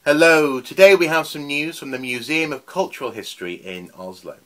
Hello, today we have some news from the Museum of Cultural History in Oslo.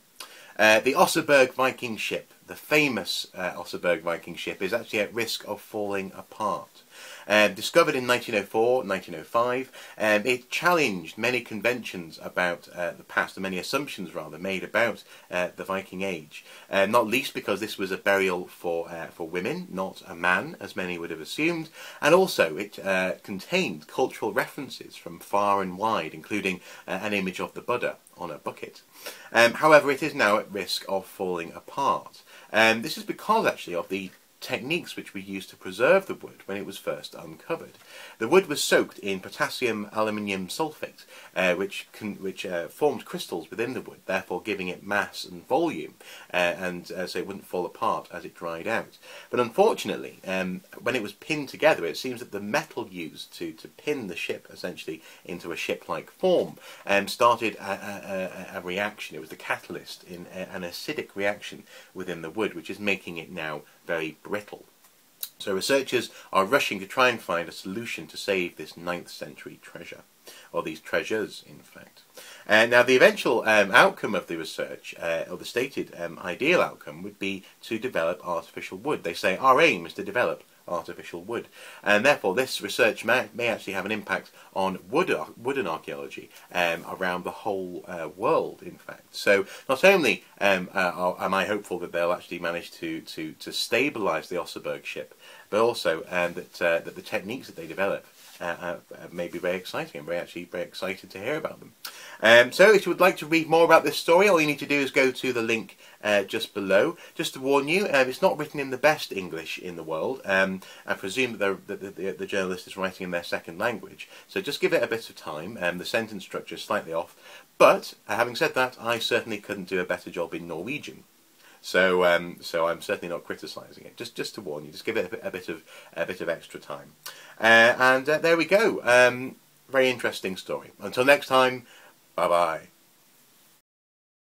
The Oseburg Viking ship, the famous Oseburg Viking ship, is actually at risk of falling apart. Discovered in 1904, 1905, it challenged many conventions about the past, and many assumptions rather made about the Viking Age. Not least because this was a burial for women, not a man, as many would have assumed, and also it contained cultural references from far and wide, including an image of the Buddha on a bucket. However, it is now at risk of falling apart. This is because actually of the techniques which were used to preserve the wood when it was first uncovered. The wood was soaked in potassium aluminium sulfate, which formed crystals within the wood, therefore giving it mass and volume, and so it wouldn't fall apart as it dried out. But unfortunately, when it was pinned together, it seems that the metal used to pin the ship essentially into a ship-like form started a reaction. It was the catalyst in an acidic reaction within the wood, which is making it now very brittle. So researchers are rushing to try and find a solution to save this 9th century treasure, or these treasures in fact. Now the eventual outcome of the research, or the stated ideal outcome, would be to develop artificial wood. They say our aim is to develop artificial wood, and therefore this research may actually have an impact on wooden archaeology around the whole world in fact. So not only am I hopeful that they'll actually manage to stabilise the Oseberg ship, but also that the techniques that they develop may be very exciting. I'm very excited to hear about them. So if you would like to read more about this story, all you need to do is go to the link just below. Just to warn you, it's not written in the best English in the world. I presume that the journalist is writing in their second language, so just give it a bit of time. The sentence structure is slightly off, but having said that, I certainly couldn't do a better job in Norwegian. So I'm certainly not criticising it. Just to warn you, just give it a bit of extra time. And there we go. Very interesting story. Until next time, bye bye.